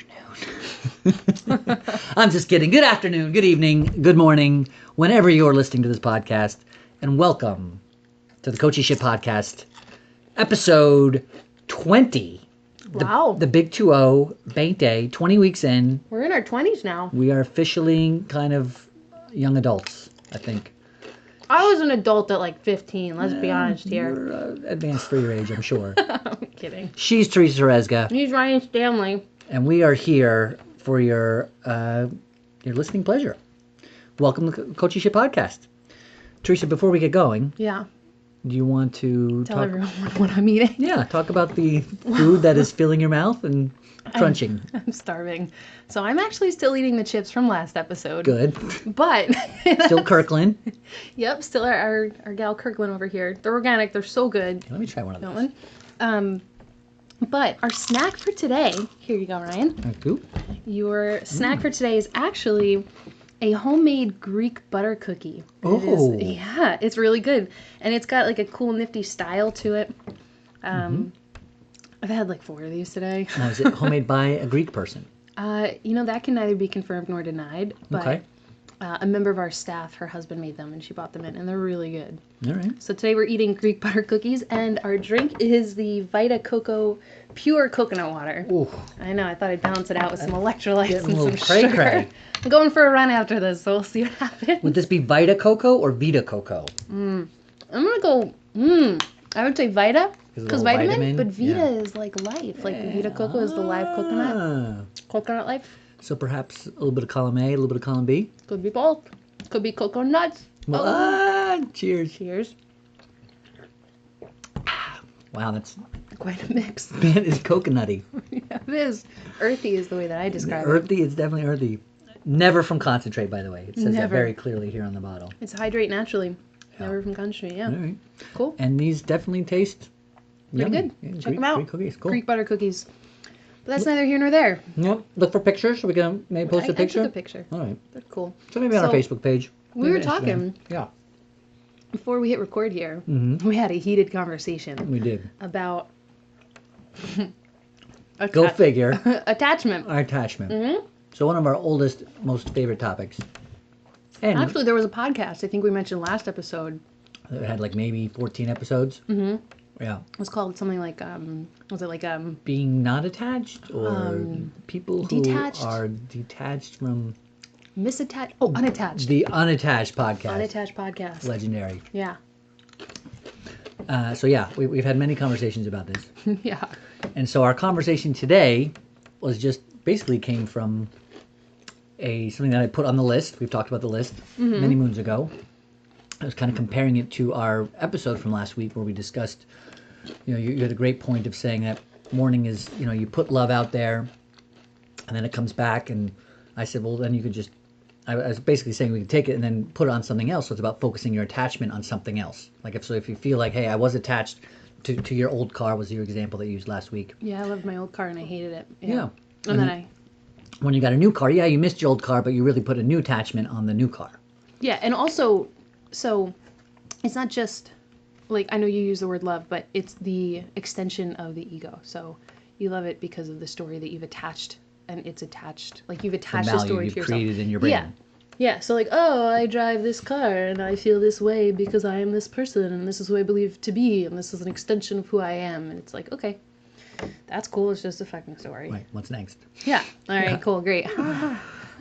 afternoon. I'm just kidding. Good afternoon, good evening, good morning, whenever you're listening to this podcast. And welcome to the Coachy Shit podcast, episode 20. Wow. The big 2-0, bank day, 20 weeks in. We're in our 20s now. We are officially kind of young adults, I think. I was an adult at like 15, let's be honest here. You're advanced for your age, I'm sure. I'm kidding. She's Theresa Rezga. He's Ryan Stanley. And we are here for your listening pleasure. Welcome to the Coachy Shit podcast. Theresa, before we get going, Yeah. do you want to Tell everyone what I'm eating. Yeah, talk about the food that is filling your mouth and crunching. I'm starving. So I'm actually still eating the chips from last episode. Good. But. Still Kirkland. Yep, still our gal Kirkland over here. They're organic. They're so good. Let me try one of those. One. But our snack for today, here you go, Ryan. Thank you. Your snack for today is actually a homemade Greek butter cookie. Oh. It's really good. And it's got like a cool, nifty style to it. I've had like 4 of these today. Now, is it homemade by a Greek person? That can neither be confirmed nor denied. But Okay. A member of our staff, her husband made them and she bought them in, and they're really good. All right. So today we're eating Greek butter cookies, and our drink is the Vita Coco pure coconut water. Ooh. I know, I thought I'd balance it out with some electrolytes Getting and a some little cray sugar. cray. I'm going for a run after this, so we'll see what happens. Would this be Vita Coco or Vita Coco? I'm gonna go, I would say Vita, Is it a because little vitamin, but Vita Yeah. is like life. Like Vita Coco is the live coconut. Ah. Coconut life. So perhaps a little bit of column A, a little bit of column B? Could be both. Could be cocoa nuts. Well, cheers. Cheers. Wow, that's Quite a mix. that is coconutty. Yeah, it is. Earthy is the way that I describe it. Earthy, it's definitely earthy. Never from concentrate, by the way. It says that Never. very clearly here on the bottle. It's hydrate naturally. Yeah. Never from country, yeah. All right. Cool. And these definitely taste Pretty yummy. good. Yeah, Check Greek, them out. Greek cookies, cool. Greek butter cookies. But that's neither here nor there. Yep. Look for pictures. So we can maybe post a picture. I took a picture. All right. They're cool. So maybe on our So, Facebook page. We maybe were Instagram. talking Yeah, before we hit record here. Mhm. We had a heated conversation we did. about Go figure. attachment. Our attachment. Mhm. So one of our oldest, most favorite topics. And Actually, there was a podcast I think we mentioned last episode. it had like maybe 14 episodes. Mm-hmm. Yeah. It was called something like was it like Being not attached or people who detached. are detached from misattached? Oh, unattached. the Unattached podcast. Unattached podcast. Legendary. Yeah. So yeah, we've had many conversations about this. Yeah. And so our conversation today was just basically came from something that I put on the list. We've talked about the list many moons ago. I was kind of comparing it to our episode from last week where we discussed, you had a great point of saying that mourning is, you put love out there and then it comes back. And I said, well, then you could just, I was basically saying we could take it and then put it on something else. So it's about focusing your attachment on something else. Like if you feel like, hey, I was attached to your old car was your example that you used last week. Yeah, I loved my old car and I hated it. Yeah. And then when you got a new car, yeah, you missed your old car, but you really put a new attachment on the new car. Yeah, and also, so it's not just, like, I know you use the word love, but it's the extension of the ego. So you love it because of the story that you've attached, and it's attached. Like, you've attached the story to yourself. Created in your brain. Yeah. Yeah, so like, oh, I drive this car, and I feel this way because I am this person, and this is who I believe to be, and this is an extension of who I am. And it's like, okay, that's cool. It's just a fucking story. Right, what's next? Yeah. All right, cool, great.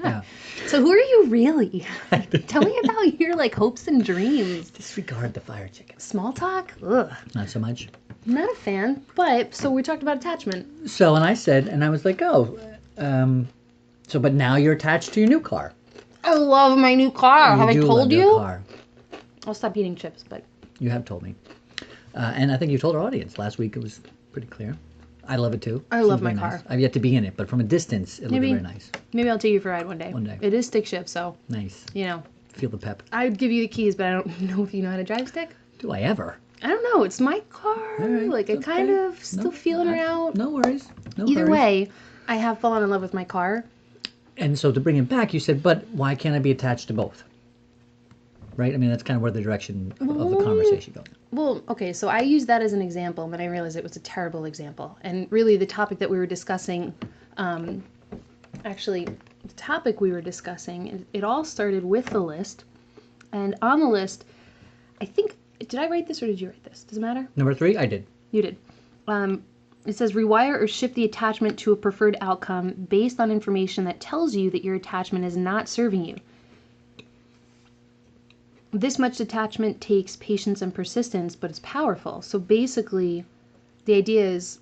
Yeah. So who are you really? Tell me about your like hopes and dreams. Disregard the fire chicken. Small talk? Ugh. Not so much. Not a fan. But so we talked about attachment. So, and I said, and I was like, but now you're attached to your new car. I love my new car. Have I do told love you? your car. I'll stop eating chips, but You have told me. And I think you told our audience last week. It was pretty clear. I love it too. I Seems love my very car. nice. I've yet to be in it, but from a distance, it Maybe. looks very nice. maybe I'll take you for a ride one day. One day. It is stick shift, so Nice. you know. Feel the pep. I'd give you the keys, but I don't know if you know how to drive stick. Do I ever? I don't know. It's my car. All right, Like I it's kind okay. of still feeling her out. No worries. No Either worries. way, I have fallen in love with my car. And so to bring it back, you said, but why can't I be attached to both? Right? I mean, that's kind of where the direction of the conversation goes. Well, okay, so I used that as an example, and then I realized it was a terrible example. And really, the topic that we were discussing actually, the topic we were discussing, it all started with the list. And on the list, I think, did I write this or did you write this? Does it matter? Number 3, I did. You did. It says rewire or shift the attachment to a preferred outcome based on information that tells you that your attachment is not serving you. This much detachment takes patience and persistence, but it's powerful. So basically, the idea is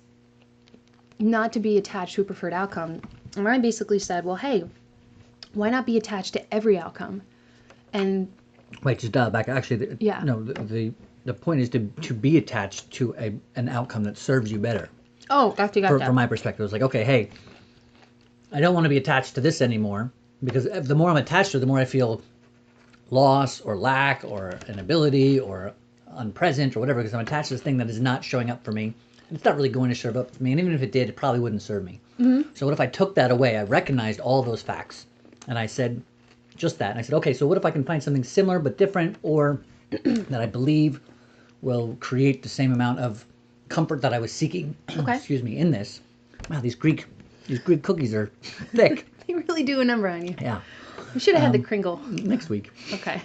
not to be attached to a preferred outcome. And I basically said, well, hey, why not be attached to every outcome? And Wait, just dial back. Actually, yeah. No, the point is to be attached to an outcome that serves you better. Oh, gotcha. From my perspective, it's like, okay, hey, I don't want to be attached to this anymore, because the more I'm attached to it, the more I feel loss or lack or inability or unpresent or whatever, because I'm attached to this thing that is not showing up for me. It's not really going to show up for me, and even if it did, it probably wouldn't serve me. Mm-hmm. So what if I took that away? I recognized all those facts, and I said just that. And I said, okay, so what if I can find something similar but different, or that I believe will create the same amount of comfort that I was seeking, excuse me, in this. Wow, these Greek cookies are thick. They really do a number on you. Yeah. We should have had the Kringle. Next week. Okay.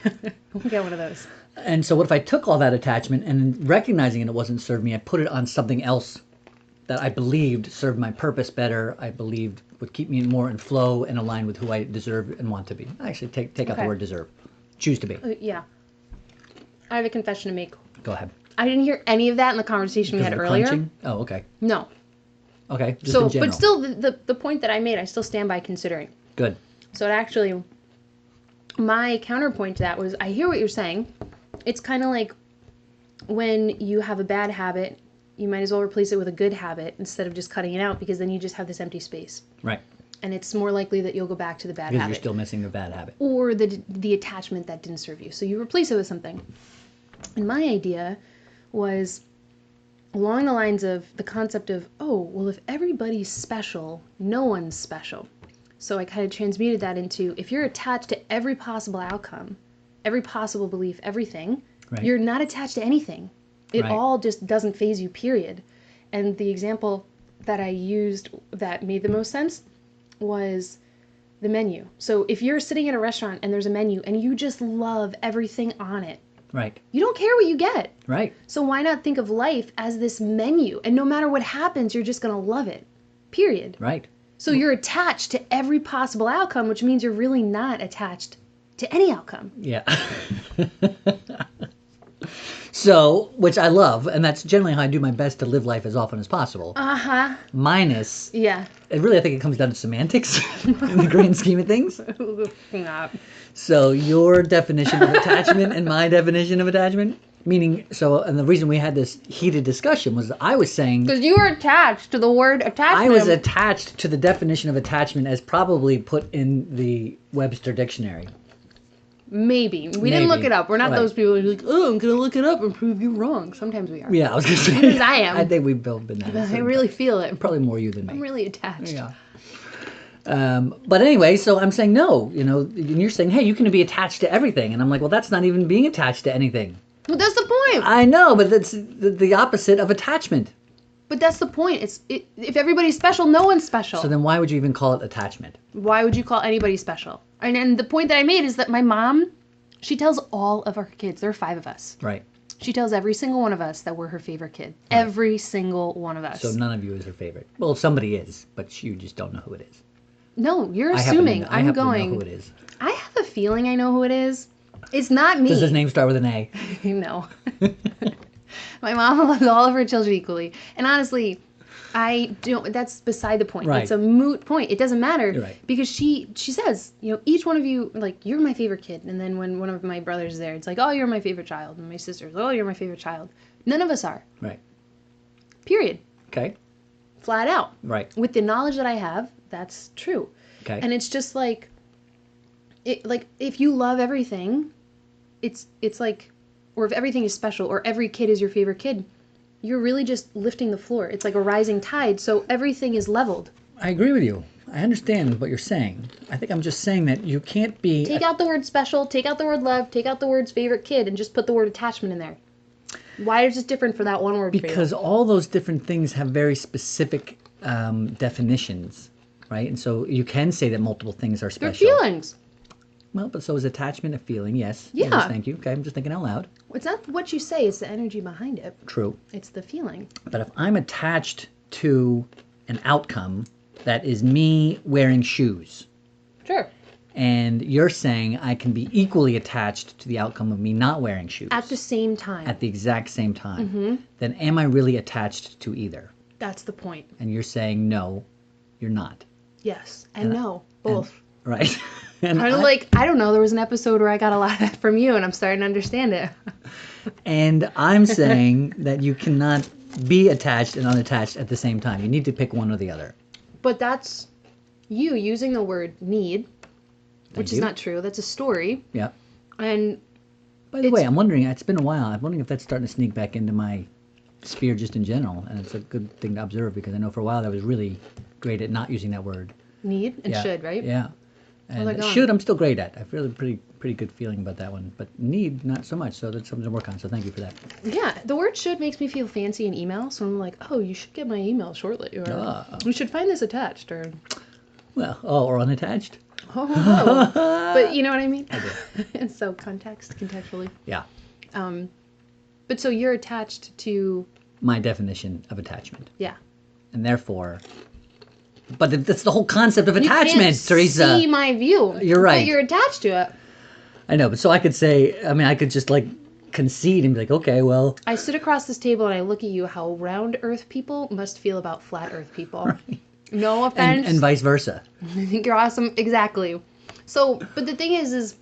We'll get one of those. And so what if I took all that attachment and recognizing it wasn't serving me, I put it on something else that I believed served my purpose better, I believed would keep me more in flow and aligned with who I deserve and want to be. I actually take out the word deserve. Choose to be. Yeah. I have a confession to make. Go ahead. I didn't hear any of that in the conversation we had earlier. Crunching? Oh, okay. No. Okay, just in general. But still, the point that I made, I still stand by considering. Good. So it actually, my counterpoint to that was, I hear what you're saying. It's kind of like when you have a bad habit, you might as well replace it with a good habit instead of just cutting it out, because then you just have this empty space. Right. And it's more likely that you'll go back to the bad habit. Because you're still missing the bad habit. Or the attachment that didn't serve you. So you replace it with something. And my idea was along the lines of the concept of, oh, well, if everybody's special, no one's special. So I kind of transmuted that into, if you're attached to every possible outcome, every possible belief, everything, right, you're not attached to anything. It all just doesn't phase you, period. And the example that I used that made the most sense was the menu. So if you're sitting in a restaurant and there's a menu and you just love everything on it, right, you don't care what you get. Right. So why not think of life as this menu? And no matter what happens, you're just going to love it. Period. Right. So you're attached to every possible outcome, which means you're really not attached to any outcome. Yeah. So, which I love, and that's generally how I do my best to live life as often as possible. Uh-huh. Minus, yeah, really I think it comes down to semantics in the grand scheme of things. So your definition of attachment and my definition of attachment, meaning, so, and the reason we had this heated discussion was I was saying... Because you were attached to the word attachment. I was attached to the definition of attachment as probably put in the Webster Dictionary. Maybe. We didn't look it up. We're not those people who're like, oh, I'm going to look it up and prove you wrong. Sometimes we are. Yeah, I was going to say. Sometimes I am. I think we've both been that. I really feel it. Probably more you than me. I'm really attached. Yeah. But anyway, so I'm saying no, and you're saying, hey, you can be attached to everything. And I'm like, well, that's not even being attached to anything. Well, that's the point. I know, but that's the opposite of attachment. But that's the point. If everybody's special, no one's special. So then why would you even call it attachment? Why would you call anybody special? And the point that I made is that my mom, she tells all of our kids, there are 5 of us. Right. She tells every single one of us that we're her favorite kid. Right. Every single one of us. So none of you is her favorite. Well, somebody is, but you just don't know who it is. No, you're assuming. I happen to know who it is. I have a feeling I know who it is. It's not me. Does his name start with an A? No. My mom loves all of her children equally. And honestly, I don't, that's beside the point. Right. It's a moot point. It doesn't matter. You're right. Because she says, each one of you, like, you're my favorite kid. And then when one of my brothers is there, it's like, oh, you're my favorite child. And my sister's, oh, you're my favorite child. None of us are. Right. Period. Okay. Flat out. Right. With the knowledge that I have, that's true. Okay. And it's just like, if you love everything, it's like, or if everything is special, or every kid is your favorite kid, you're really just lifting the floor. It's like a rising tide, so everything is leveled. I agree with you. I understand what you're saying. I think I'm just saying that you can't be... Take out the word special, take out the word love, take out the words favorite kid, and just put the word attachment in there. Why is it different for that one word? Because all those different things have very specific definitions. right? And so you can say that multiple things are They're special. feelings. Well, but so is attachment a feeling? Yes. Yeah. Yes, thank you. Okay, I'm just thinking out loud. It's not what you say, it's the energy behind it. True. It's the feeling. But if I'm attached to an outcome that is me wearing shoes, Sure. and you're saying I can be equally attached to the outcome of me not wearing shoes At the same time. at the exact same time, then am I really attached to either? That's the point. And you're saying no, you're not. Yes. And no. Both. Right. And Kind of like, I don't know, there was an episode where I got a lot of that from you, and I'm starting to understand it. And I'm saying that you cannot be attached and unattached at the same time. You need to pick one or the other. But that's you using the word need, which is not true. That's a story. Yeah. And By the way, I'm wondering, it's been a while, I'm wondering if that's starting to sneak back into my sphere just in general. And it's a good thing to observe because I know for a while I was really great at not using that word. need and Yeah. should, right? Yeah. And they're gone. should, I'm still great at. I feel a pretty good feeling about that one. But need, not so much. So that's something to work on. So thank you for that. Yeah, the word should makes me feel fancy in email. So I'm like, oh, you should get my email shortly. Or you should find this attached. Or, Well, or unattached. oh. But you know what I mean? I do. And so contextually. Yeah. But so you're attached to, My definition of attachment. yeah. And therefore, but that's the whole concept of You attachment, can't Theresa. see my view. You're right. But you're attached to it. I know, but so I could say, I mean, I could just like concede and be like, okay, well, I sit across this table and I look at you how round earth people must feel about flat earth people. Right. No offense. and vice versa. I think you're awesome. Exactly. So, but the thing is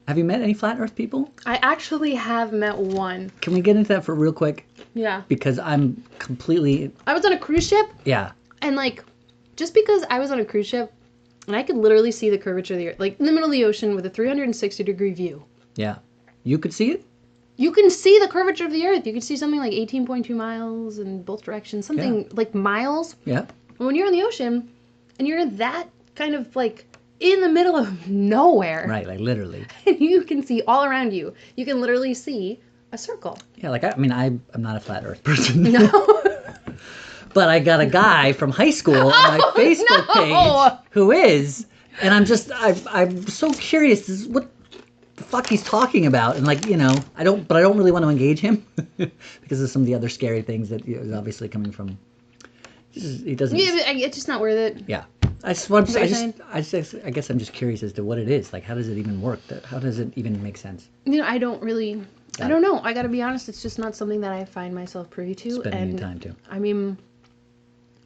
Have you met any flat Earth people? I actually have met one. Can we get into that for real quick? Yeah. Because I'm completely, I was on a cruise ship yeah, and like, just because I was on a cruise ship and I could literally see the curvature of the earth, like in the middle of the ocean with a 360-degree view. yeah. You could see it? You can see the curvature of the earth. You can see something like 18.2 miles in both directions, something like miles. Yeah. When you're in the ocean and you're that kind of like in the middle of nowhere, Right, like literally. and you can see all around you. You can literally see a circle. Yeah, like, I mean, I'm not a flat Earth person. No. But I got a guy from high school on my Facebook page who is, and I'm so curious. This is what the fuck he's talking about, and like, you know, I don't really want to engage him because of some of the other scary things that is obviously coming from. He doesn't. Yeah, but it's just not worth it. Yeah. I guess I'm just curious as to what it is. Like, how does it even work? How does it even make sense? You know, I don't know. I gotta be honest, it's just not something that I find myself privy to. Spending and any time to. I mean,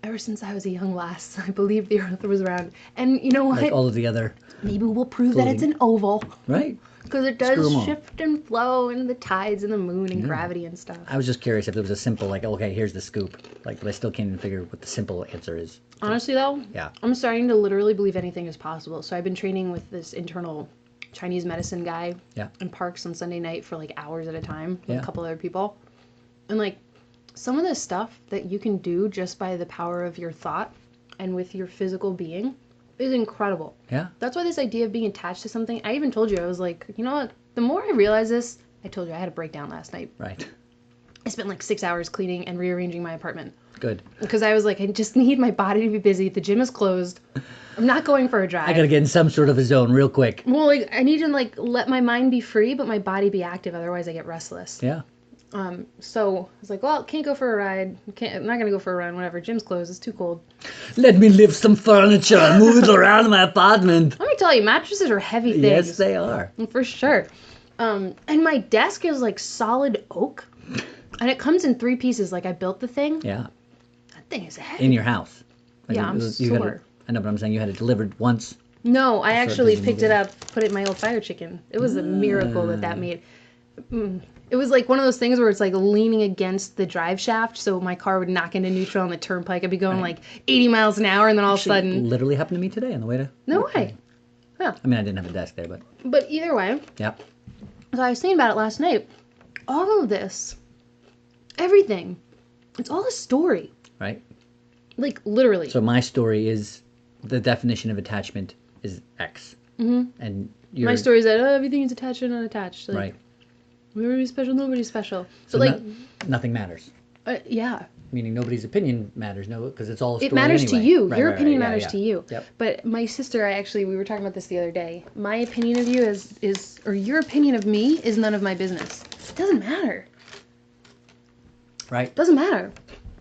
ever since I was a young lass, I believed the earth was round. And you know what? Like all of the other. Maybe we'll prove that it's an oval. Right. Because it Screw 'em does all. shift and flow, and the tides and the moon and gravity and stuff. I was just curious if there was a simple, like, okay, here's the scoop. Like, but I still can't even figure what the simple answer is. Honestly, though, Yeah. I'm starting to literally believe anything is possible. So I've been training with this internal Chinese medicine guy Yeah. in parks on Sunday night for like hours at a time with Yeah. a couple other people. And like some of the stuff that you can do just by the power of your thought and with your physical being is incredible. Yeah. That's why this idea of being attached to something, I even told you, I was like, you know what? The more I realize this, I told you I had a breakdown last night. Right. I spent like 6 hours cleaning and rearranging my apartment. Good. Because I was like, I just need my body to be busy. The gym is closed. I'm not going for a drive. I gotta get in some sort of a zone real quick. Well, like, I need to like let my mind be free, but my body be active. Otherwise, I get restless. Yeah. So I was like, well, can't go for a ride. I'm not gonna go for a run. Whatever. Gym's closed. It's too cold. Let me lift some furniture and move it around my apartment. Let me tell you, mattresses are heavy things. Yes, they are. For sure. And my desk is like solid oak, and it comes in 3 pieces. Like I built the thing. Yeah. That thing is heavy. In your house. Like, Yeah, I'm you had sore. I know, but I'm saying you had it delivered once. No, I actually doesn't picked move it up, put it in my old fire chicken. It was a miracle that made. It was like one of those things where it's like leaning against the drive shaft, so my car would knock into neutral on the turnpike. I'd be going like 80 miles an hour, and then all of a sudden, Literally happened to me today on the way to. no way. Yeah. I mean, I didn't have a desk there, but. But either way, Yeah. so I was thinking about it last night. All of this, everything, it's all a story. Right. Like literally. So my story is the definition of attachment is X. Mm-hmm. And your My story is that everything is attached and unattached. Like, right. Nobody's special. Nobody's special. So But like, nothing matters. yeah. Meaning nobody's opinion matters, no, because it's all a story It matters anyway. to you. Right, Your right, opinion right. Yeah, matters yeah. to you. Yep. But my sister, we were talking about this the other day. My opinion of you or your opinion of me is none of my business. It doesn't matter. Right. It doesn't matter.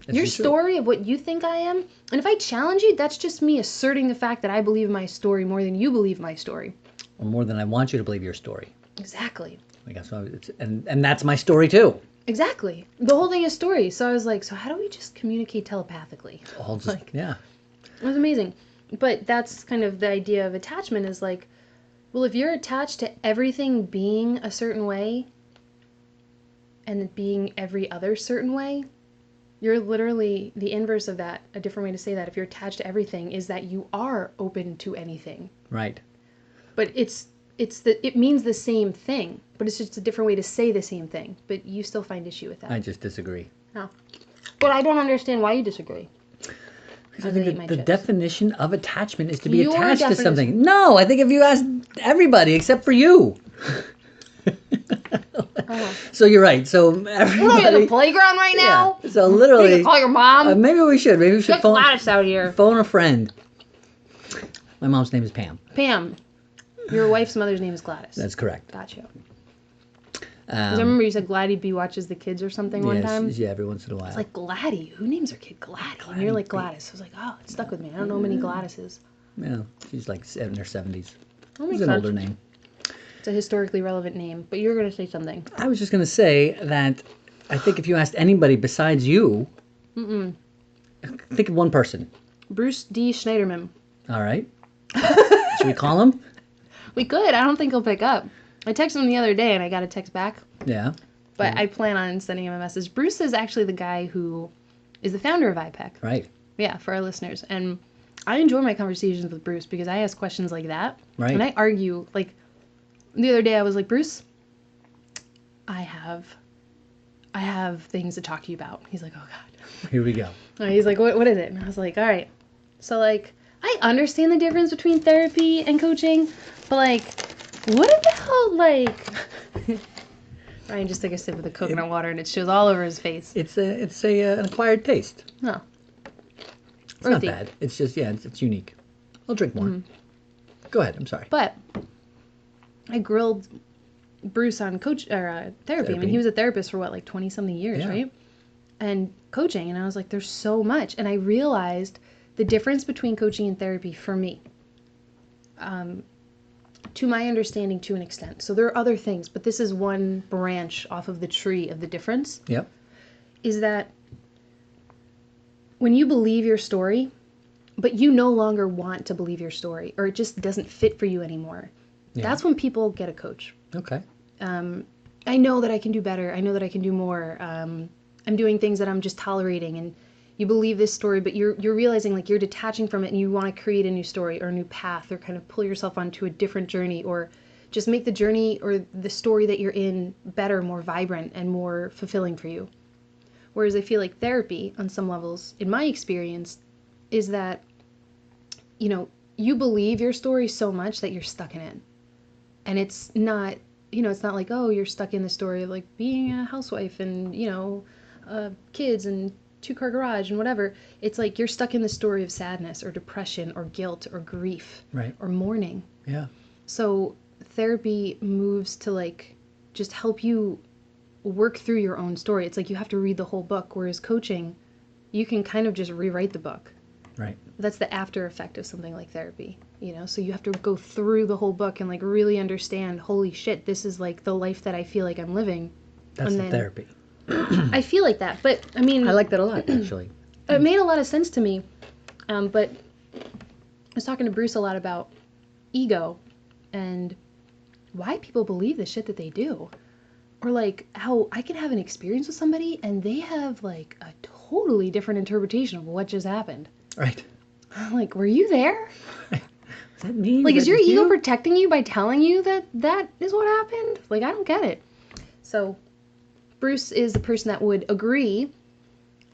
That's Your true. story of what you think I am, and if I challenge you, that's just me asserting the fact that I believe my story more than you believe my story. Or more than I want you to believe your story. Exactly. I guess so. And that's my story too. Exactly. The whole thing is story. So I was like, so how do we just communicate telepathically? All just, Like, yeah. it was amazing. But that's kind of the idea of attachment is like, well, if you're attached to everything being a certain way and it being every other certain way, you're literally the inverse of that. A different way to say that, if you're attached to everything, is that you are open to anything. Right. But it means the same thing, but it's just a different way to say the same thing. But you still find issue with that. I just disagree. No. But I don't understand why you disagree. Because I think that the definition of attachment is to be Your attached to definition. something. No, I think if you ask everybody except for you. So you're right. So We're not everybody. in the playground right now. Yeah. So You literally. can call your mom. Maybe we should. Maybe we should Get Gladys out here. phone a friend. My mom's name is Pam. Pam. Your wife's mother's name is Gladys. That's correct. Gotcha. 'Cause I remember you said Gladdy B watches the kids or something one time. Yeah, every once in a while. It's like Gladdy. Who names their kid Gladdy? And you're like Gladys. I was like, oh, it stuck with me. I don't know many Gladyses. Yeah, she's like in her 70s. That makes It's an sense. older name. It's a historically relevant name. But you were going to say something. I was just going to say that I think if you asked anybody besides you, think of one person. Bruce D. Schneiderman. All right. Should we call him? We could. I don't think he'll pick up. I texted him the other day and I got a text back. Yeah. But I plan on sending him a message. Bruce is actually the guy who is the founder of IPEC. Right. Yeah, for our listeners. And I enjoy my conversations with Bruce because I ask questions like that. Right. And I argue. Like, the other day I was like, Bruce, I have things to talk to you about. He's like, oh, God. Here we go. And he's like, what is it? And I was like, all right. So, like, I understand the difference between therapy and coaching, but, like, what about, like... Ryan just took a sip of the coconut water and it shows all over his face. It's an acquired taste. No. It's not bad. It's just, it's unique. I'll drink more. Go ahead. I'm sorry. But I grilled Bruce on therapy. I mean, he was a therapist for, 20-something years, right? And coaching. And I was like, there's so much. And I realized the difference between coaching and therapy for me. To my understanding, to an extent. So there are other things, but this is one branch off of the tree of the difference. Yep. Is that when you believe your story, but you no longer want to believe your story, or it just doesn't fit for you anymore, that's when people get a coach. Okay. I know that I can do better. I know that I can do more. I'm doing things that I'm just tolerating, and you believe this story, but you're realizing like you're detaching from it and you want to create a new story or a new path or kind of pull yourself onto a different journey or just make the journey or the story that you're in better, more vibrant, and more fulfilling for you. Whereas I feel like therapy, on some levels, in my experience, is that, you believe your story so much that you're stuck in it. And it's not, it's not like, oh, you're stuck in the story of like being a housewife and, kids and two-car garage and whatever. It's like you're stuck in the story of sadness or depression or guilt or grief or mourning. Yeah. So therapy moves to like just help you work through your own story. It's like you have to read the whole book, whereas coaching, you can kind of just rewrite the book. Right. That's the after effect of something like therapy, so you have to go through the whole book and like really understand, holy shit, this is like the life that I feel like I'm living. That's the therapy. I feel like that, but I mean, I like that a lot, actually. It made a lot of sense to me, but I was talking to Bruce a lot about ego and why people believe the shit that they do, or like how I can have an experience with somebody and they have like a totally different interpretation of what just happened. Right. I'm like, were you there? Does that mean? Like, is your ego protecting you by telling you that that is what happened? Like, I don't get it. So Bruce is the person that would agree.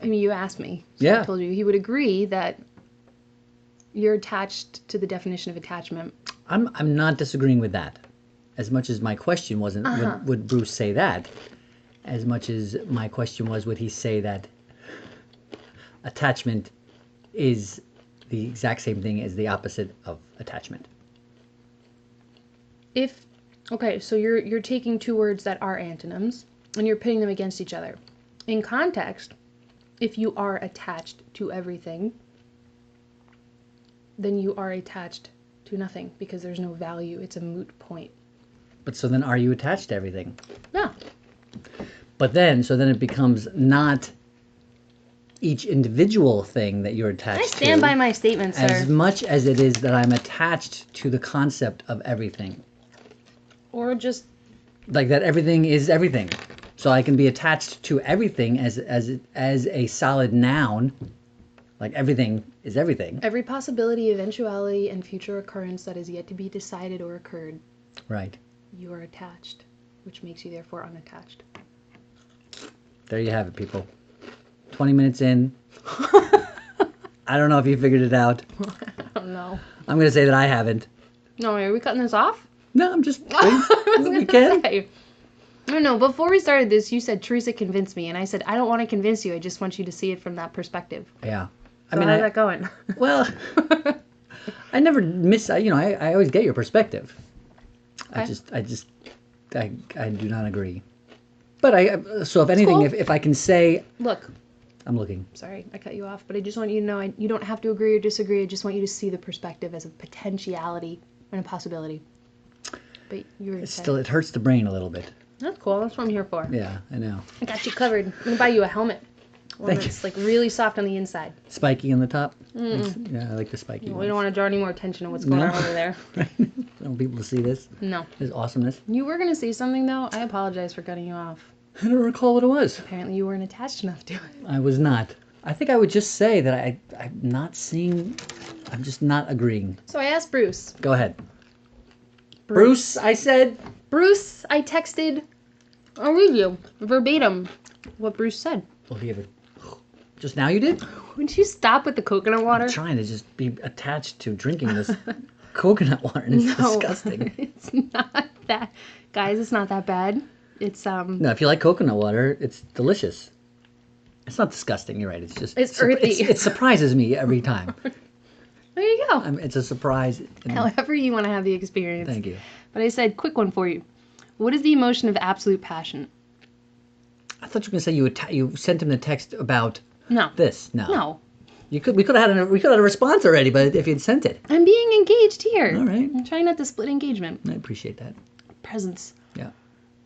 I mean, you asked me. So I told you. He would agree that you're attached to the definition of attachment. I'm not disagreeing with that. As much as my question wasn't, would Bruce say that? As much as my question was, would he say that attachment is the exact same thing as the opposite of attachment. Okay, so you're taking two words that are antonyms and you're pitting them against each other. In context, if you are attached to everything, then you are attached to nothing because there's no value. It's a moot point. But so then are you attached to everything? No. But then, so then it becomes not each individual thing that you're attached to. I stand by my statement, sir. As much as it is that I'm attached to the concept of everything. Or just... Like that everything is everything. So I can be attached to everything as a solid noun. Like everything is everything. Every possibility, eventuality, and future occurrence that is yet to be decided or occurred. Right. You are attached, which makes you therefore unattached. There you have it, people. 20 minutes in. I don't know if you figured it out. I don't know. I'm going to say that I haven't. No, are we cutting this off? No, I'm just... I was we gonna can. say. I don't know. Before we started this, you said, Theresa convinced me. And I said, I don't want to convince you. I just want you to see it from that perspective. Yeah. So how's that going? Well, I never miss... I always get your perspective. Okay. I do not agree. But so if anything, cool. if I can say... Look. I'm looking. Sorry, I cut you off. But I just want you to know you don't have to agree or disagree. I just want you to see the perspective as a potentiality and a possibility. But you were It hurts the brain a little bit. That's cool. That's what I'm here for. Yeah, I know. I got you covered. I'm going to buy you a helmet. One that's like really soft on the inside. Spiky on the top? Yeah, I like the spiky We don't want to draw any more attention to what's going on over there. Right? I don't want people to see this. No. This awesomeness. You were going to say something, though. I apologize for cutting you off. I don't recall what it was. Apparently you weren't attached enough to it. I was not. I think I would just say that I'm not seeing... I'm just not agreeing. So I asked Bruce. Go ahead. Bruce, I said... Bruce, I texted... I'll read you verbatim what Bruce said. Well, do you ever... Just now you did? Would you stop with the coconut water? I'm trying to just be attached to drinking this coconut water, and it's disgusting. It's not that... Guys, it's not that bad. It's, No, if you like coconut water, it's delicious. It's not disgusting, you're right. It's just... It's earthy. It surprises me every time. There you go. It's a surprise. However you want to have the experience. Thank you. But I said, quick one for you. What is the emotion of absolute passion? I thought you were going to say you sent him the text about this. No. No. We could have had a response already, but if you'd sent it. I'm being engaged here. All right. I'm trying not to split engagement. I appreciate that. Presence. Yeah.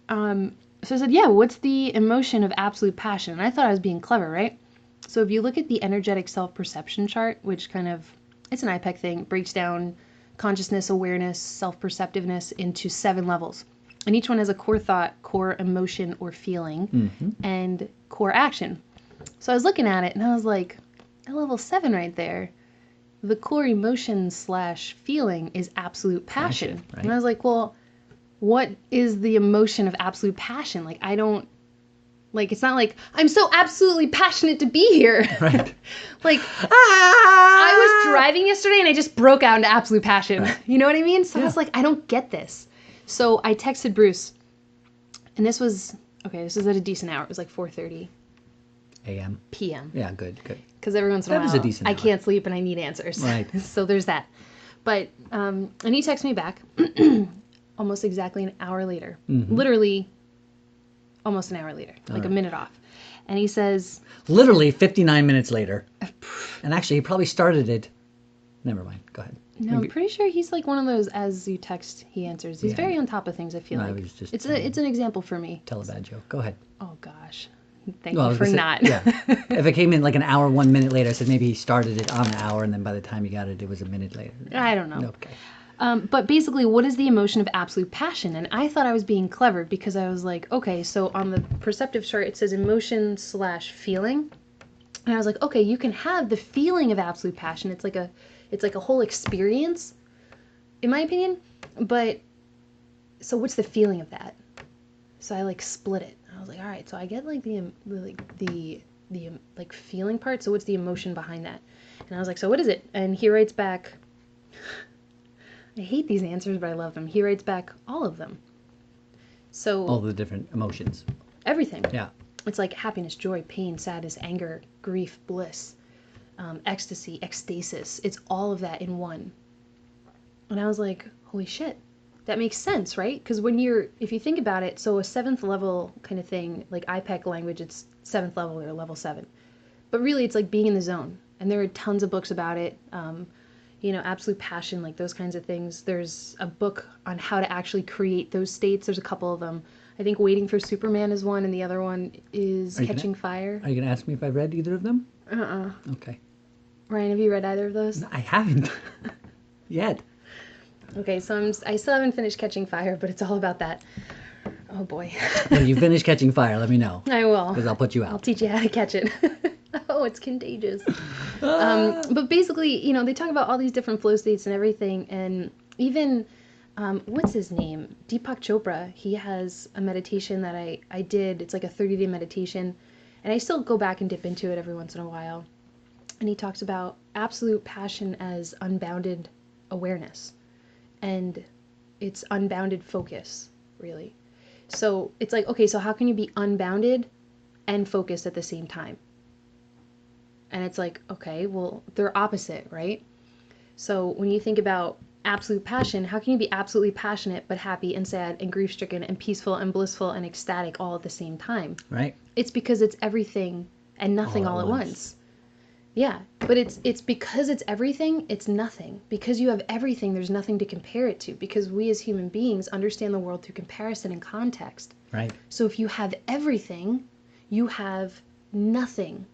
So I said, yeah, what's the emotion of absolute passion? And I thought I was being clever, right? So if you look at the energetic self-perception chart, which kind of, it's an IPEC thing, breaks down consciousness, awareness, self-perceptiveness into 7 levels. And each one has a core thought, core emotion or feeling, and core action. So I was looking at it and I was like, at level 7 right there, the core emotion / feeling is absolute passion. Right. And I was like, well, what is the emotion of absolute passion? Like, I don't, like, it's not like, I'm so absolutely passionate to be here. Right. Like, I was driving yesterday and I just broke out into absolute passion. Right. You know what I mean? So I was like, I don't get this. So I texted Bruce, and this was at a decent hour. It was like 4:30 a.m. p.m. Yeah, good. Because every once in a while, That is a decent I hour. can't sleep and I need answers. Right. So there's that. But, and he texted me back almost exactly an hour later. Literally almost an hour later, like a minute off. And he says... Literally 59 minutes later. And actually, he probably started it... Never mind. Go ahead. No, I'm pretty sure he's like one of those, as you text, he answers. He's very on top of things, I feel like. It's an example for me. Tell a bad joke. Go ahead. Oh, gosh. Thank you for not. Yeah. If it came in like an hour, 1 minute later, I said maybe he started it on the hour, and then by the time he got it, it was a minute later. I don't know. Okay. But basically, what is the emotion of absolute passion? And I thought I was being clever because I was like, okay, so on the perceptive chart, it says emotion / feeling. And I was like, okay, you can have the feeling of absolute passion. It's like a whole experience, in my opinion. But so what's the feeling of that? So I like split it. I was like, all right, so I get like the feeling part. So what's the emotion behind that? And I was like, so what is it? And he writes back, I hate these answers, but I love them. He writes back all of them. So all the different emotions. Everything. Yeah. It's like happiness, joy, pain, sadness, anger, grief, bliss. ecstasy, ecstasis. It's all of that in one. And I was like, holy shit, that makes sense, right? Because if you think about it, so a 7th level kind of thing, like IPEC language, it's 7th level or level 7. But really, it's like being in the zone. And there are tons of books about it. Absolute passion, like those kinds of things. There's a book on how to actually create those states. There's a couple of them. I think Waiting for Superman is one, and the other one is Catching Fire. Are you going to ask me if I've read either of them? Okay. Ryan, have you read either of those? No, I haven't. Yet. Okay, so I still haven't finished Catching Fire, but it's all about that. Oh boy. When you finish Catching Fire, let me know. I will. Because I'll put you out. I'll teach you how to catch it. Oh, it's contagious. But basically, they talk about all these different flow states and everything. And even, what's his name? Deepak Chopra. He has a meditation that I did. It's like a 30-day meditation. And I still go back and dip into it every once in a while. And he talks about absolute passion as unbounded awareness. And it's unbounded focus, really. So it's like, okay, so how can you be unbounded and focused at the same time? And it's like, okay, well, they're opposite, right? So when you think about absolute passion, how can you be absolutely passionate but happy and sad and grief-stricken and peaceful and blissful and ecstatic all at the same time? Right. It's because it's everything and nothing all at once. Yeah, but it's because it's everything, it's nothing. Because you have everything, there's nothing to compare it to. Because we as human beings understand the world through comparison and context. Right. So if you have everything, you have nothing.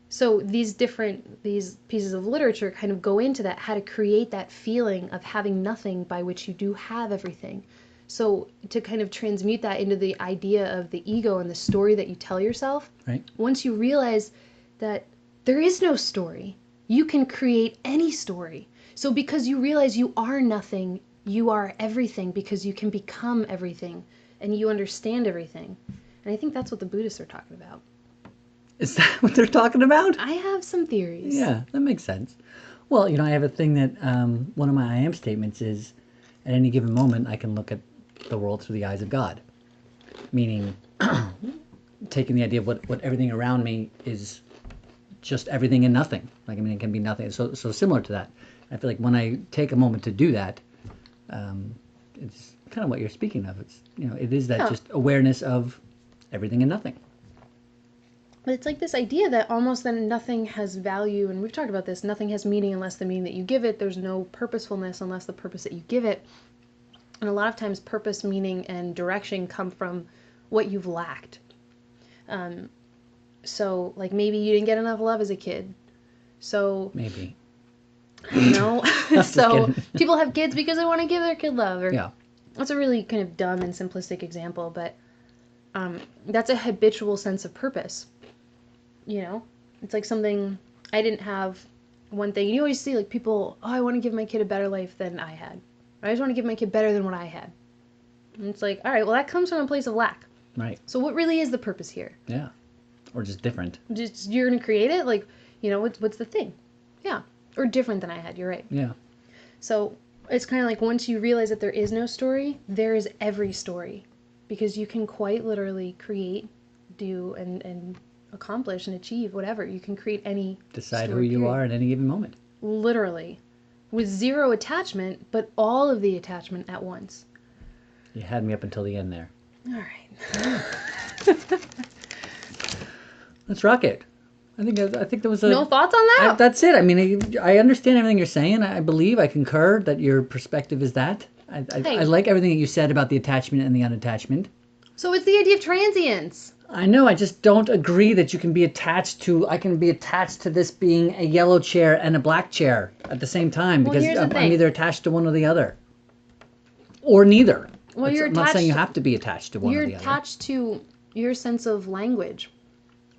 So these pieces of literature kind of go into that, how to create that feeling of having nothing by which you do have everything. So to kind of transmute that into the idea of the ego and the story that you tell yourself, right. Once you realize that there is no story, you can create any story. So because you realize you are nothing, you are everything, because you can become everything and you understand everything. And I think that's what the Buddhists are talking about. Is that what they're talking about? I have some theories. Yeah, that makes sense. Well, I have a thing that one of my I am statements is, at any given moment, I can look at the world through the eyes of God. Meaning, taking the idea of what everything around me is just everything and nothing. It can be nothing. So similar to that. I feel like when I take a moment to do that, it's kind of what you're speaking of. It's, it is that just awareness of everything and nothing. But it's like this idea that almost then nothing has value, and we've talked about this, nothing has meaning unless the meaning that you give it. There's no purposefulness unless the purpose that you give it. And a lot of times purpose, meaning, and direction come from what you've lacked. So, like, maybe you didn't get enough love as a kid. So... Maybe. So people have kids because they want to give their kid love. Or, yeah. That's a really kind of dumb and simplistic example, but that's a habitual sense of purpose. It's like something I didn't have one thing. You always see, like, people, I want to give my kid a better life than I had. I just want to give my kid better than what I had. And it's like, all right, well, that comes from a place of lack. Right. So what really is the purpose here? Yeah. Or just different. Just you're going to create it? Like, what's the thing? Yeah. Or different than I had. You're right. Yeah. So it's kind of like once you realize that there is no story, there is every story. Because you can quite literally create, do, and accomplish and achieve whatever. You can create any decide who you are at any given moment. Literally. With zero attachment, but all of the attachment at once. You had me up until the end there. All right. Let's rock it. I think there was a... No thoughts on that? That's it. I understand everything you're saying. I believe, I concur that your perspective is that. I like everything that you said about the attachment and the unattachment. So it's the idea of transience. I know, I just don't agree that you can be attached to... I can be attached to this being a yellow chair and a black chair at the same time. Because I'm either attached to one or the other. Or neither. Well, I'm not saying you have to be attached to one or the other. You're attached to your sense of language.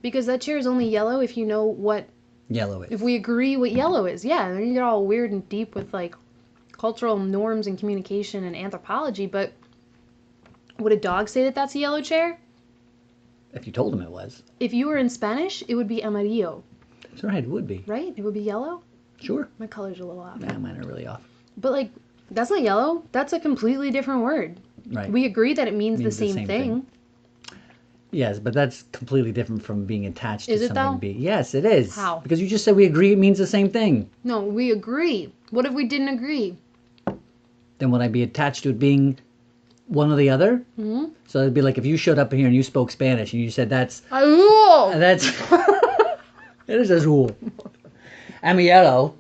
Because that chair is only yellow if you know what... Yellow is. If we agree what yellow is. Yeah, then you get all weird and deep with, like, cultural norms and communication and anthropology, but would a dog say that that's a yellow chair? If you told him it was. If you were in Spanish, it would be amarillo. That's right, it would be. Right? It would be yellow? Sure. My color's a little off. Yeah, mine are really off. But, like, that's not yellow. That's a completely different word. Right. We agree that it means the same thing. Yes, but that's completely different from being attached Is to it, something. though? Yes, it is. How? Because you just said we agree it means the same thing. No, we agree. What if we didn't agree? Then would I be attached to it being one or the other? Mm-hmm. So it'd be like if you showed up here and you spoke Spanish and you said that's That's it is azul. I'm yellow.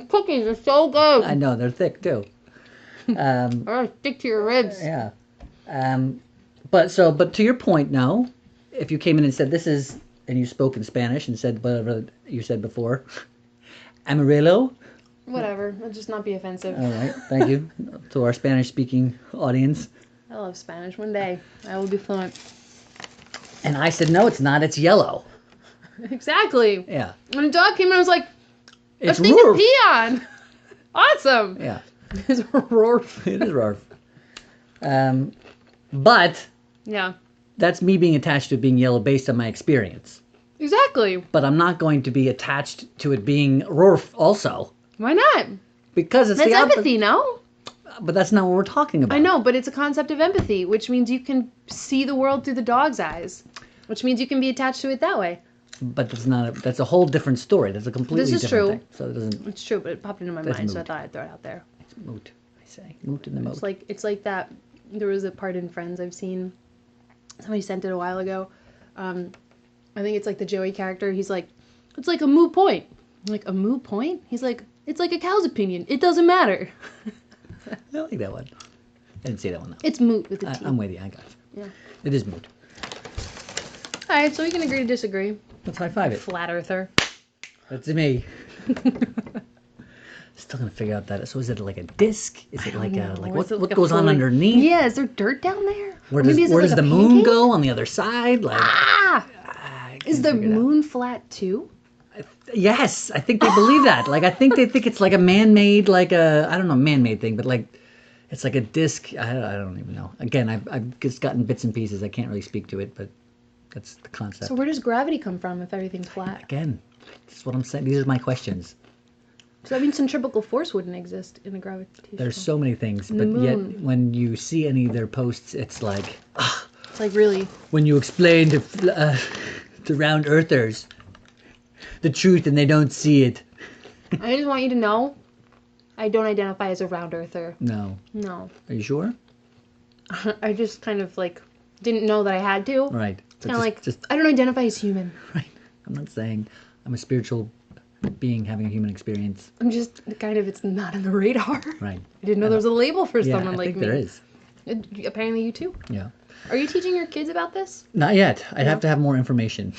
cookies are so good. I know they're thick too. Or stick to your ribs. Yeah. But to your point now, if you came in and said this is, and you spoke in Spanish and said whatever you said before, Amarillo. Whatever. Let's just not be offensive. All right. Thank you to our Spanish-speaking audience. I love Spanish. One day I will be fluent. And I said, no, it's not. It's yellow. Exactly. Yeah. When a dog came in, I was like, It's a thing to Rorf. pee on. Awesome. Yeah. It's Rorf. It is Rorf. But Yeah. that's me being attached to it being yellow based on my experience. Exactly. But I'm not going to be attached to it being Rorf also. Why not? Because it's That's the opposite. empathy, no? But that's not what we're talking about. I know, but it's a concept of empathy, which means you can see the world through the dog's eyes, which means you can be attached to it that way. But that's a whole different story. That's a completely This is different true. thing. So it doesn't. It's true, but it popped into my That's mind, so I moot. thought I'd throw it out there. It's moot. I say moot in the moat. It's like that. There was a part in Friends I've seen. Somebody sent it a while ago. I think it's like the Joey character. He's like, it's like a moot point. I'm like, a moot point? He's like, it's like a cow's opinion. It doesn't matter. I like that one. I didn't say that one though. It's moot with a T. I'm with you. I got you. Yeah. It is moot. All right, so we can agree to disagree. Let's high five it. Flat earther. That's me. Still gonna figure out that. So is it like a disc? Is it like a Or is it what like a goes on floating- underneath? Yeah, is there dirt down there? Where Or maybe is it does like a the moon pancake? go on the other side? Like Ah! I Is can't the figure it out. moon flat too? Yes, I think they believe that. Like I think they think it's like a man-made, like a I don't know, man-made thing, but like it's like a disc. I don't even know. Again, I've just gotten bits and pieces. I can't really speak to it, but that's the concept. So where does gravity come from if everything's flat? Again, this is what I'm saying. These are my questions. So that means centrifugal force wouldn't exist in a gravitational. There's so many things, The but yet moon. when you see any of their posts, it's like It's like really. when you explain to round earthers the truth and they don't see it. I just want you to know, I don't identify as a round earther. No. No. Are you sure? I just kind of like didn't know that I had to. Right. It's kind of like I don't identify as human. Right. I'm not saying I'm a spiritual being having a human experience. I'm just kind of, it's not on the radar. Right. I didn't know there was a label for Yeah, someone I like think me. there is. Apparently you too. Yeah. Are you teaching your kids about this? Not yet. I'd have to have more information.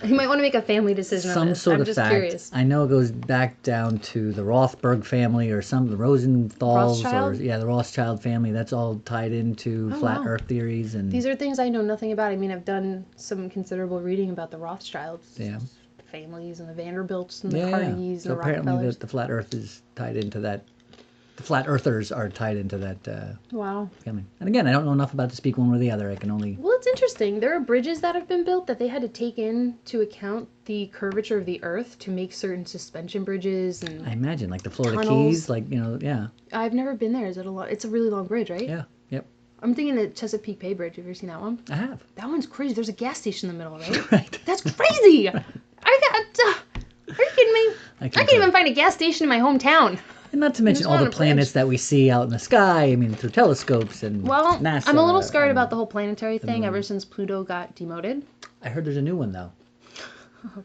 You might want to make a family decision on Some this. sort I'm of just fact. curious. I know it goes back down to the Rothberg family or the Rosenthal's Rothschild? the Rothschild family. That's all tied into Oh, flat wow. Earth theories and These are things I know nothing about. I mean, I've done some considerable reading about the Rothschilds. yeah. Families and the Vanderbilts and the Yeah. Carnegies So and the apparently Rockefellers. the flat Earth is tied into that. The flat Earthers are tied into that Wow. family. And again, I don't know enough about to speak one way or the other. I can only. Well, it's interesting. There are bridges that have been built that they had to take into account the curvature of the Earth to make certain suspension bridges. And I imagine like the Florida Tunnels. Keys, like yeah, I've never been there. Is it a lot? It's a really long bridge, right? yeah, yep. I'm thinking the Chesapeake Bay Bridge. Have you ever seen that one? I have. That one's crazy. There's a gas station in the middle, right? Right. That's crazy. Are you kidding me? I can't even find a gas station in my hometown. And not to mention Just all on the a planets bridge. that we see out in the sky. I mean, through telescopes and Well, NASA. I'm a little scared and- about the whole planetary thing moon. ever since Pluto got demoted. I heard there's a new one though. Oh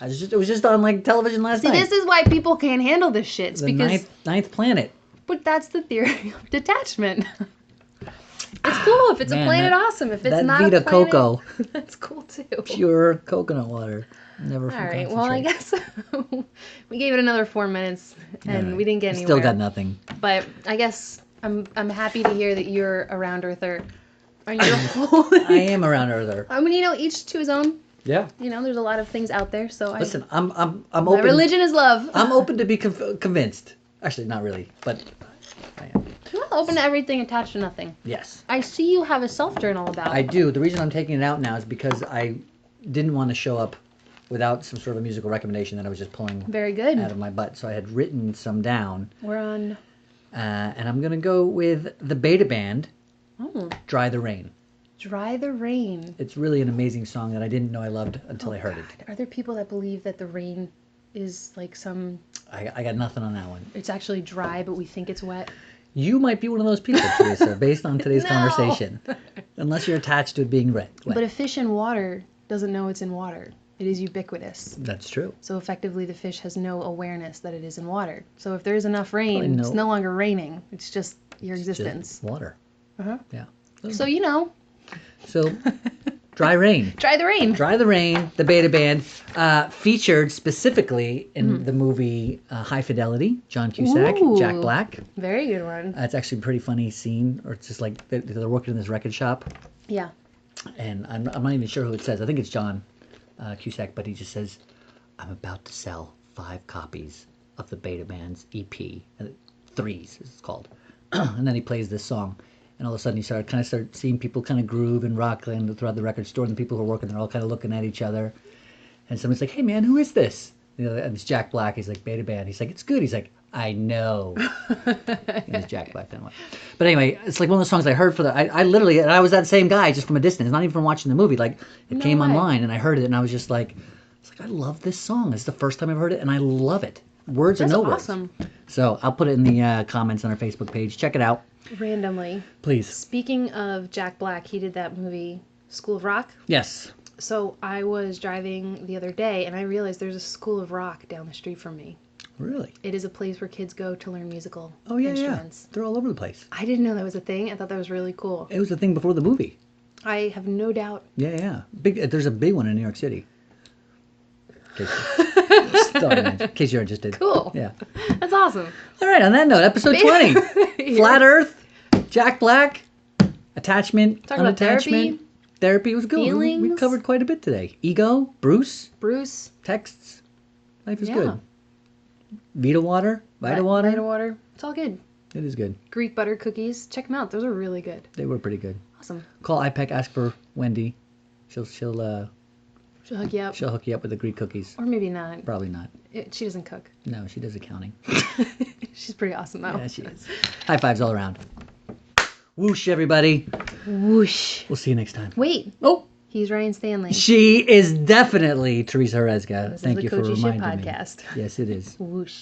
gosh. It was just on like television last See, night. this is why people can't handle this shit. It's the because, ninth planet. but that's the theory of detachment. It's cool if it's Man, a planet. that- Awesome. If it's that not Vita a planet, Coco. that's cool too. Pure coconut water. Never All from right. Well, I concentrate. guess we gave it another 4 minutes, and All right. we didn't get We anywhere. Still got nothing. But I guess I'm happy to hear that you're a round earther. Are you whole? I am around Earther. I mean, each to his own. Yeah. There's a lot of things out there. So Listen, I'm my open. religion is love. I'm open to be convinced. Actually, not really, but I am. Well, open to everything, attached to nothing. Yes. I see you have a self journal about. I do. The reason I'm taking it out now is because I didn't want to show up without some sort of a musical recommendation that I was just pulling Very good. out of my butt. So I had written some down, We're on. and I'm gonna go with the Beta Band, Oh, "Dry the Rain." Dry the rain. It's really an amazing song that I didn't know I loved until I heard it. Are there people that believe that the rain is like some... I got nothing on that one. It's actually dry, but we think it's wet? You might be one of those people, Theresa, based on today's No. conversation. Unless you're attached to it being wet. But a fish in water doesn't know it's in water. It is ubiquitous. That's true. So effectively, the fish has no awareness that it is in water. So if there's enough rain, Probably it's no longer raining. It's just your existence. Just water. Uh-huh. Yeah. So, you know. So, Dry Rain. Dry the rain. Dry the Rain, the Beta Band, featured specifically in the movie High Fidelity, John Cusack, Ooh. Jack Black. Very good one. It's actually a pretty funny scene, or it's just like they're working in this record shop, Yeah. and I'm not even sure who it says. I think it's John Cusack, but he just says, "I'm about to sell 5 copies of the Beta Band's EP, Threes, it's called," and then he plays this song. And all of a sudden, you start seeing people kind of groove and rock and throughout the record store, and the people who are working, they're all kind of looking at each other. And someone's like, "Hey, man, who is this?" You know, and it's Jack Black. He's like, "Beta Band." He's like, "It's good." He's like, "I know." It's Jack Black. Anyway. But anyway, it's like one of those songs I heard for I literally, and I was that same guy just from a distance, not even from watching the movie. Like, it came way. online, and I heard it, and I was just like, I love this song. It's the first time I've heard it, and I love it. Words That's or no awesome. words. So I'll put it in the comments on our Facebook page. Check it out. Randomly. Please. Speaking of Jack Black, he did that movie School of Rock. Yes. So I was driving the other day and I realized there's a School of Rock down the street from me. Really? It is a place where kids go to learn musical Yeah. instruments. They're all over the place. I didn't know that was a thing. I thought that was really cool. It was a thing before the movie. I have no doubt. Yeah. There's a big one in New York City. In case you're interested. Cool. Yeah. That's awesome. All right, on that note, episode 20. Flat Earth, Jack Black, attachment, Talking about unattachment. Therapy was good. We Feelings. covered quite a bit today. Ego, Bruce, texts. Life is good. Vita water, Vita water. Vita water. It's all good. It is good. Greek butter cookies. Check them out. Those are really good. They were pretty good. Awesome. Call IPEC, ask for Wendy. She'll She'll hook you up. She'll hook you up with the Greek cookies. Or maybe not. Probably not. She doesn't cook. No, she does accounting. She's pretty awesome, though. Yeah, she is. High fives all around. Whoosh, everybody. Whoosh. We'll see you next time. Wait. Oh, He's Ryan Stanley. she is definitely Theresa Herezga. This Thank is you the for Coachy Shit reminding me. podcast. Yes, it is. Whoosh.